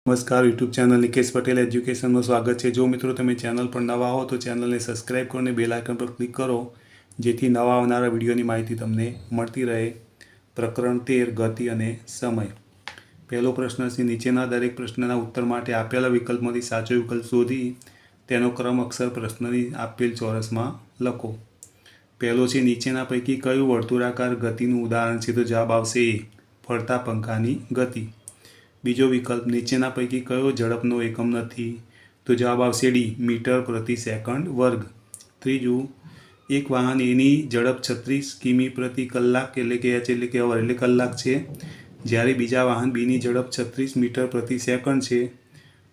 નમસ્કાર YouTube channel Nikesh Patel એજ્યુકેશનમાં સ્વાગત છે। જો મિત્રો તમે ચેનલ પર નવા હો તો ચેનલને સબસ્ક્રાઈબ કરો અને બેલ આઇકન પર ક્લિક કરો જેથી નવા આવનારા વિડીયોની માહિતી તમને મળતી રહે। પ્રકરણ 13 ગતિ અને સમય। પહેલો પ્રશ્ન છે, નીચેના દરેક પ્રશ્નના ઉત્તર માટે આપેલા વિકલ્પમાંથી સાચો વિકલ્પ શોધી તેનો ક્રમ અક્ષર પ્રશ્નની આપેલ ચોરસમાં લખો। પહેલો છે, નીચેના પૈકી કયું વર્તુળાકાર ગતિનું ઉદાહરણ છે? તો જવાબ આવશે એ, ફરતા પંખાની ગતિ। બીજો વિકલ્પ, નીચેના પૈકી કયો ઝડપનો એકમ નથી? તો જવાબ આવશે ડી, મીટર પ્રતિ સેકન્ડ વર્ગ। ત્રીજું, એક વાહન એની ઝડપ 36 કિમી પ્રતિ કલાક એટલે કે એચ એટલે કે અવર એટલે કલાક છે, જ્યારે બીજા વાહન બીની ઝડપ 36 મીટર પ્રતિ સેકન્ડ છે।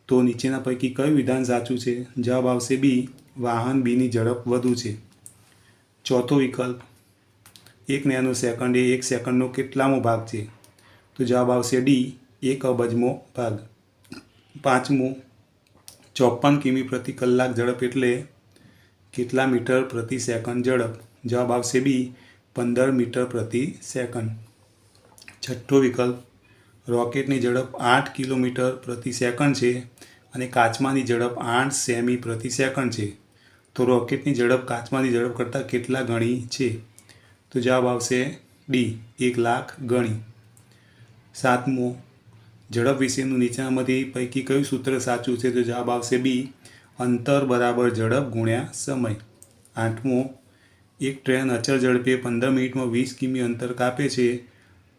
તો નીચેના પૈકી કયું વિધાન સાચું છે? જવાબ આવશે બી, વાહન બીની ઝડપ વધુ છે। ચોથો વિકલ્પ, એક નેનો સેકન્ડ એ એક સેકન્ડનો કેટલામો ભાગ છે? તો જવાબ આવશે ડી, 1 અબજમો ભાગ। પાંચમું, 54 કિમી પ્રતિ કલાક ઝડપ એટલે કેટલા મીટર પ્રતિ સેકન્ડ ઝડપ? જવાબ આવશે બી, 15 મીટર પ્રતિ સેકન્ડ। છઠ્ઠો વિકલ્પ, રોકેટની ઝડપ 8 કિલોમીટર પ્રતિ સેકન્ડ છે અને કાચમાંની ઝડપ 8 સેમી પ્રતિ સેકન્ડ છે, તો રોકેટની ઝડપ કાચમાંની ઝડપ કરતાં કેટલા ગણી છે? તો જવાબ આવશે ડી, 1 લાખ ગણી। સાતમું, ઝડપ વિશેનું નીચેનામાંથી પૈકી કયું સૂત્ર સાચું છે? તો જવાબ આવશે બી, અંતર બરાબર ઝડપ ગુણ્યા સમય। આઠમું, એક ટ્રેન અચળ ઝડપે 15 મિનિટમાં 20 કિમી અંતર કાપે છે,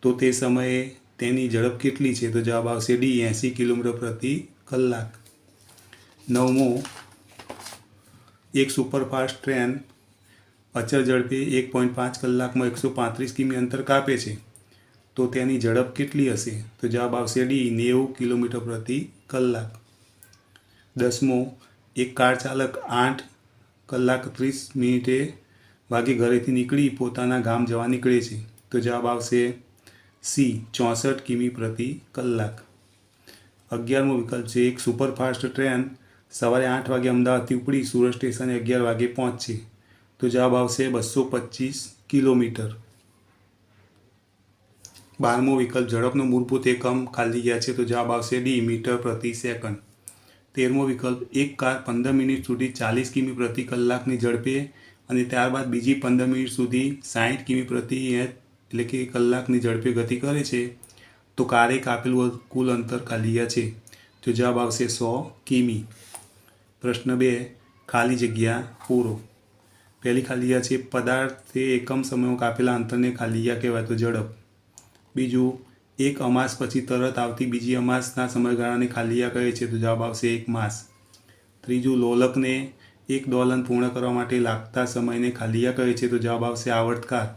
તો તે સમયે તેની ઝડપ કેટલી છે? તો જવાબ આવશે ડી, 80 કિલોમીટર પ્રતિ કલાક। નવમું, એક સુપરફાસ્ટ ટ્રેન અચળ ઝડપે 1.5 કલાકમાં 135 કિમી અંતર કાપે છે, તો તેની ઝડપ કેટલી હશે? તો જવાબ આવશે ડી, 90 કિલોમીટર પ્રતિ કલાક। દસમું, એક કાર ચાલક 8 કલાક 30 મિનિટે વાગે ઘરેથી નીકળી પોતાના ગામ જવા નીકળે છે, તો જવાબ આવશે સી, 64 કિમી પ્રતિ કલાક। 11મો વિકલ્પ છે, એક સુપરફાસ્ટ ટ્રેન સવારે 8 વાગે અમદાવાદથી ઉપડી સુરત સ્ટેશને 11 વાગે પહોંચશે, તો જવાબ આવશે 225 કિલોમીટર। 12મો વિકલ્પ, ઝડપનો મૂળભૂત એકમ ખાલી જગ્યા છે, તો જવાબ આવશે ડી, મીટર પ્રતિ સેકન્ડ। 13મો વિકલ્પ, એક કાર 15 મિનિટ સુધી 40 કિમી પ્રતિ કલાકની ઝડપે અને ત્યારબાદ બીજી 15 મિનિટ સુધી 60 કિમી પ્રતિ એટલે કે કલાકની ઝડપે ગતિ કરે છે, તો કારે કાપેલું કુલ અંતર ખાલી જગ્યા છે? તો જવાબ આવશે 100 કિમી। પ્રશ્ન 2, ખાલી જગ્યા પૂરો। પહેલી ખાલી જગ્યા છે, પદાર્થે એકમ સમયમાં કાપેલા અંતરને ખાલી જગ્યા કહેવાય, તો ઝડપ। બીજું, એક અમાસ પછી તરત આવતી બીજી અમાસના સમયગાળાને ખાલી જગ્યા કહે છે, તો જવાબ આવશે 1 માસ। ત્રીજું, લોલકને એક દોલન પૂર્ણ કરવા માટે લાગતા સમયને ખાલી જગ્યા કહે છે, તો જવાબ આવશે આવર્તકાળ।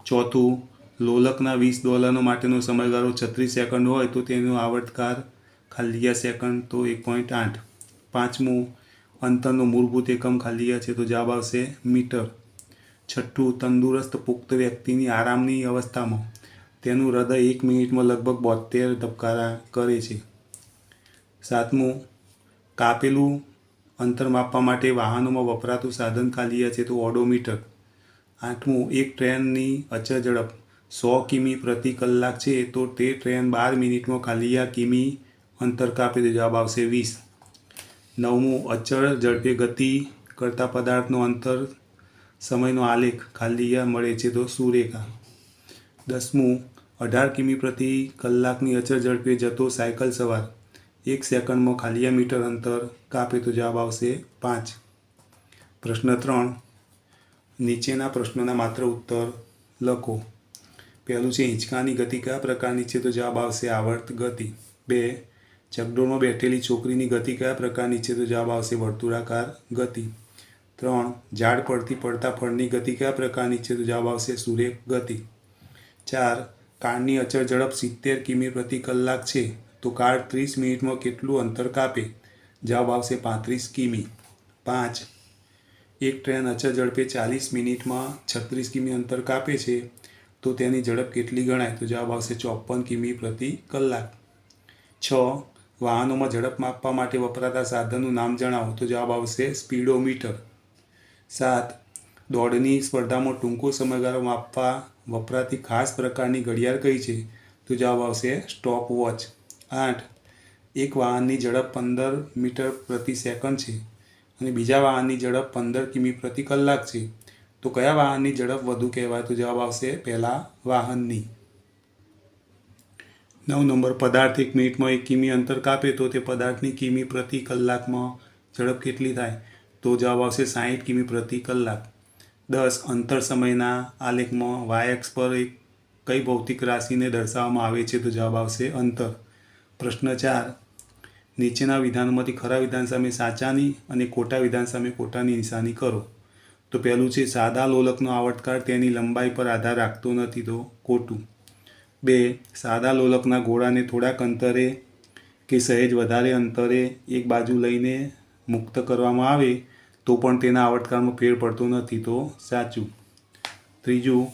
ચોથું, લોલકના 20 દોલનો માટેનો સમયગાળો 36 સેકન્ડ હોય તો તેનો આવર્તકાળ ખાલી જગ્યા સેકન્ડ, તો 1.8। પાંચમું, અંતરનો મૂળભૂત એકમ ખાલી જગ્યા છે, તો જવાબ આવશે મીટર। છઠ્ઠું, તંદુરસ્ત પુખ્ત વ્યક્તિની આરામની અવસ્થામાં તેનું હૃદય 1 મિનિટમાં લગભગ 72 ધબકારા કરે છે। સાતમું, કાપેલું અંતર માપવા માટે વાહનોમાં વપરાતું સાધન ખાલી જગ્યા છે, તો ઓડોમીટર। આઠમું, એક ટ્રેનની અચળ ઝડપ 100 કિમી પ્રતિ કલાક છે, તો તે ટ્રેન 12 મિનિટમાં ખાલી જગ્યા કિમી અંતર કાપે, તો જવાબ આવશે 20। નવમું, અચળ ઝડપે ગતિ કરતા પદાર્થનો અંતર સમયનો આલેખ ખાલી જગ્યા મળે છે, તો સુરેખા। 10મું, 18 કિમી પ્રતિ કલાકની અચળ ઝડપે જતો સાયકલ સવાર 1 સેકન્ડમાં ખાલી જગ્યા મીટર અંતર કાપે, તો જવાબ આવશે 5। પ્રશ્ન 3, નીચેના પ્રશ્નોના માત્ર ઉત્તર લખો। પહેલું છે, હિંચકાની ગતિ કયા પ્રકારની છે? તો જવાબ આવશે આવર્ત ગતિ। 2, ચકડોળમાં બેઠેલી છોકરીની ગતિ કયા પ્રકારની છે? તો જવાબ આવશે વર્તુળાકાર ગતિ। 3, ઝાડ પરથી પડતા ફળની ગતિ કયા પ્રકારની છે? તો જવાબ આવશે સુરેખ ગતિ। 4, કારની અચળ ઝડપ 70 કિમી પ્રતિ કલાક છે, તો કાર 30 મિનિટમાં કેટલું અંતર કાપે? જવાબ આવશે 35 કિમી। 5, એક ટ્રેન અચળ ઝડપે 40 મિનિટમાં 36 કિમી અંતર કાપે છે, તો તેની ઝડપ કેટલી ગણાય? તો જવાબ આવશે 54 કિમી પ્રતિ કલાક। 6, વાહનોમાં ઝડપ માપવા માટે વપરાતા સાધનનું નામ જણાવો, તો જવાબ આવશે સ્પીડોમીટર। 7, દોડની સ્પર્ધામાં ટૂંકો સમયગાળો માપવા વપરાતી ખાસ પ્રકારની ઘડિયાળ કઈ છે? તો જવાબ આવશે સ્ટોપ વોચ। 8, એક વાહનની ઝડપ 15 મીટર પ્રતિ સેકન્ડ છે અને બીજા વાહનની ઝડપ 15 કિમી પ્રતિ કલાક છે, તો કયા વાહનની ઝડપ વધુ કહેવાય? તો જવાબ આવશે પહેલા વાહનની. 9 નંબર, પદાર્થ 1 મિનિટમાં 1 કિમી અંતર કાપે તો તે પદાર્થની કિમી પ્રતિ કલાકમાં ઝડપ કેટલી થાય? તો જવાબ આવશે 60 કિમી પ્રતિ કલાક. 10 અંતર સમયના આલેખમાં y અક્ષ પર કઈ ભૌતિક રાશિને દર્શાવવામાં આવે છે? તો જવાબ આવશે અંતર. પ્રશ્ન 4, નીચેના વિધાનોમાંથી ખરા વિધાન સામે સાચાની અને ખોટા વિધાન સામે ખોટાની નિશાની કરો. તો પહેલું છે સાદા લોલકનો આવર્તકાળ તેની લંબાઈ પર આધાર રાખતો નથી, તો ખોટું. 2, સાદા લોલકના ગોળાને થોડાક અંતરે કે સહેજ વધારે અંતરે એક બાજુ લઈને મુક્ત કરવામાં આવે તો પણ તેના આવર્તકાળમાં ફેર પડતો નથી, તો સાચું. ત્રીજું,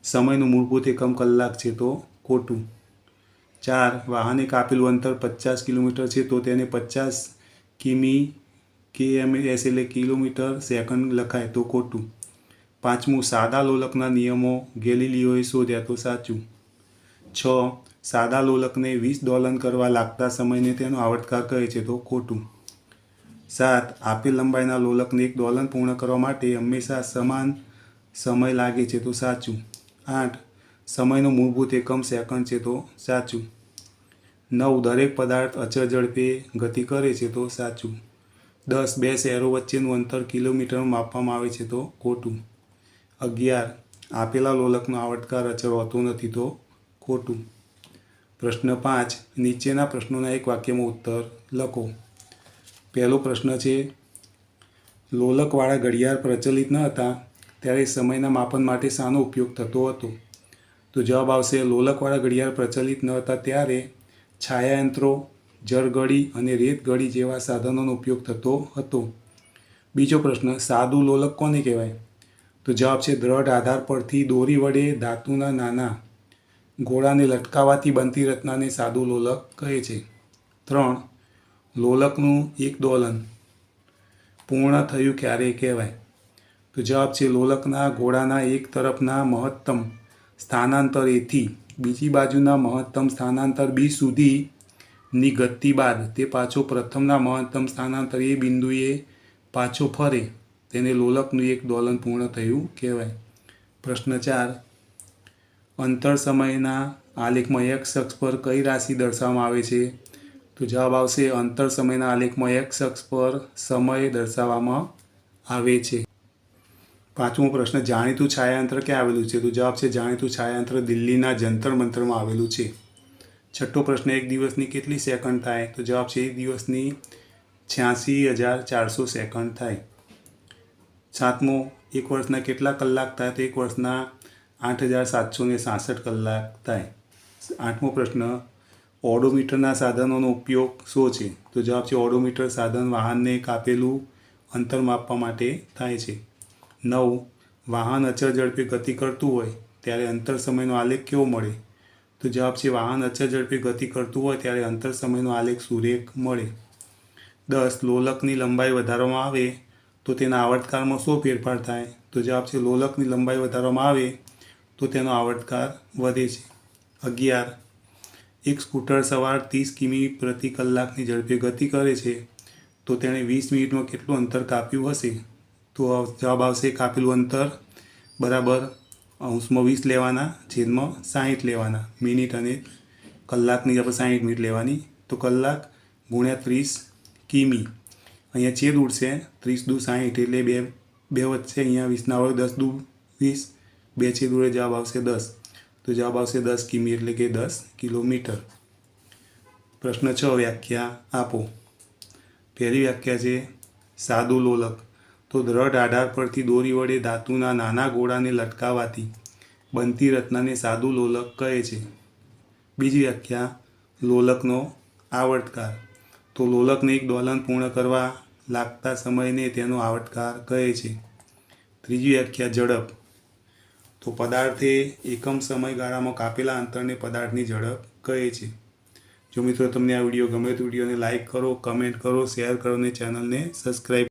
સમયનું મૂળભૂત એકમ કલાક છે, તો ખોટું. 4, વાહને કાપેલું અંતર 50 કિલોમીટર છે તો તેને 50 કિમી kms એટલે કિલોમીટર સેકન્ડ લખાય, તો ખોટું. 5મું, સાદા લોલકના નિયમો ગેલિલિયોએ શોધ્યા, તો સાચું. 6, સાદા લોલકને 20 દોલન કરવા લાગતા સમયને તેનો આવર્તકાળ કહે છે, તો ખોટું. 7, આપેલ લંબાઈના લોલકને 1 દોલન પૂર્ણ કરવા માટે હંમેશા સમાન સમય લાગે છે, તો સાચું. 8, સમયનો મૂળભૂત એકમ સેકન્ડ છે, તો સાચું. 9, દરેક પદાર્થ અચળ ઝડપે ગતિ કરે છે, તો સાચું. 10, બે શહેરો વચ્ચેનું અંતર કિલોમીટરમાં માપવામાં આવે છે, તો ખોટું. 11, આપેલા લોલકનો આવર્તકાળ અચળ હોતો નથી, તો ખોટું. પ્રશ્ન 5, નીચેના પ્રશ્નોના એક વાક્યમાં ઉત્તર લખો. પહેલો પ્રશ્ન છે, લોલકવાળા ઘડિયાળ પ્રચલિત ન હતા ત્યારે સમયના માપન માટે શાનો ઉપયોગ થતો હતો? તો જવાબ આવશે લોલકવાળા ઘડિયાળ પ્રચલિત ન હતા ત્યારે છાયાયંત્રો, જળઘડી અને રેતઘડી જેવા સાધનોનો ઉપયોગ થતો હતો. બીજો પ્રશ્ન, સાદું લોલક કોને કહેવાય? તો જવાબ છે દ્રઢ આધાર પરથી દોરી વડે ધાતુના નાના ગોળાને લટકાવવાથી બનતી રચનાને સાદું લોલક કહે છે. 3, લોલકનું એક દોલન પૂર્ણ થયું ક્યારે કહેવાય? તો જવાબ છે લોલકના ગોળાના એક તરફના મહત્તમ સ્થાનાંતર એથી બીજી બાજુના મહત્તમ સ્થાનાંતર બી સુધીની ગતિ બાદ તે પાછો પ્રથમના મહત્તમ સ્થાનાંતર એ બિંદુએ પાછો ફરે તેને લોલકનું એક દોલન પૂર્ણ થયું કહેવાય. પ્રશ્ન 4, અંતર સમયના આલેખમાં x અક્ષ પર કઈ રાશિ દર્શાવવામાં આવે છે? તો જવાબ આવશે અંતર સમયના આલેખમાં x અક્ષ પર સમય દર્શાવવામાં આવે છે. 5મો પ્રશ્ન, જાણીતું છાયાયંત્ર ક્યાં આવેલું છે? તો જવાબ છે જાણીતું છાયાયંત્ર દિલ્હીના જંતર મંતરમાં આવેલું છે. 6થો પ્રશ્ન, એક દિવસની કેટલી સેકન્ડ થાય? તો જવાબ છે એક દિવસની 86,400 સેકન્ડ થાય. 7મો, એક વર્ષના કેટલા કલાક થાય? તો એક વર્ષના 8,766 કલાક થાય. 8મો પ્રશ્ન, ઓડોમીટરના સાધનોનો ઉપયોગ શું છે? તો જવાબ છે ઓડોમીટર સાધન વાહનને કાપેલું અંતર માપવા માટે થાય છે. 9, વાહન અચળ ઝડપે ગતિ કરતું હોય ત્યારે અંતર સમયનો આલેખ કેવો મળે? તો જવાબ છે વાહન અચળ ઝડપે ગતિ કરતું હોય ત્યારે અંતર સમયનો આલેખ સુરેખ મળે. 10, લોલકની લંબાઈ વધારવામાં આવે તો તેના આવર્તકાળમાં શું ફેરફાર થાય? તો જવાબ છે લોલકની લંબાઈ વધારવામાં આવે તો તેનો આવર્તકાળ વધે છે. 11, એક સ્કૂટર સવાર 30 કિમી પ્રતિ કલાકની ઝડપે ગતિ કરે છે તો તેણે 20 મિનિટમાં કેટલું અંતર કાપ્યું હશે? તો જવાબ આવશે કાપેલું અંતર બરાબર અંશમાં 20 લેવાના છેદમાં 60 લેવાના. મિનિટ અને કલાકની આપણે 60 મિનિટ લેવાની, તો કલાક ગુણ્યા 30 કિમી. અહીંયા છેદ ઉડશે 30 દુ 60 એટલે બે વચ્ચે અહીંયા 20 હોય 10 દુ 20, બે છેદ ઉડે જવાબ આવશે 10. તો જવાબ આવશે 10 કિમી એટલે કે 10 કિલોમીટર. પ્રશ્ન 6, વ્યાખ્યા આપો. પહેલી વ્યાખ્યા છે સાદું લોલક તો દ્રઢ આધાર પરથી દોરી વડે ધાતુના નાના ગોળાને લટકાવવાથી બનતી રચનાને સાદું લોલક કહે છે. બીજી વ્યાખ્યા, લોલકનો આવર્તકાળ તો લોલકને એક દોલન પૂર્ણ કરવા લાગતા સમયને તેનો આવર્તકાળ કહે છે. ત્રીજી વ્યાખ્યા, ઝડપ તો પદાર્થે એકમ સમયગાળામાં કાપેલા અંતરને પદાર્થની ઝડપ કહે છે. જો મિત્રો તમને આ વિડીયો ગમે તો વિડીયોને લાઇક કરો, કમેન્ટ કરો, શેર કરો અને ચેનલને સબસ્ક્રાઈબ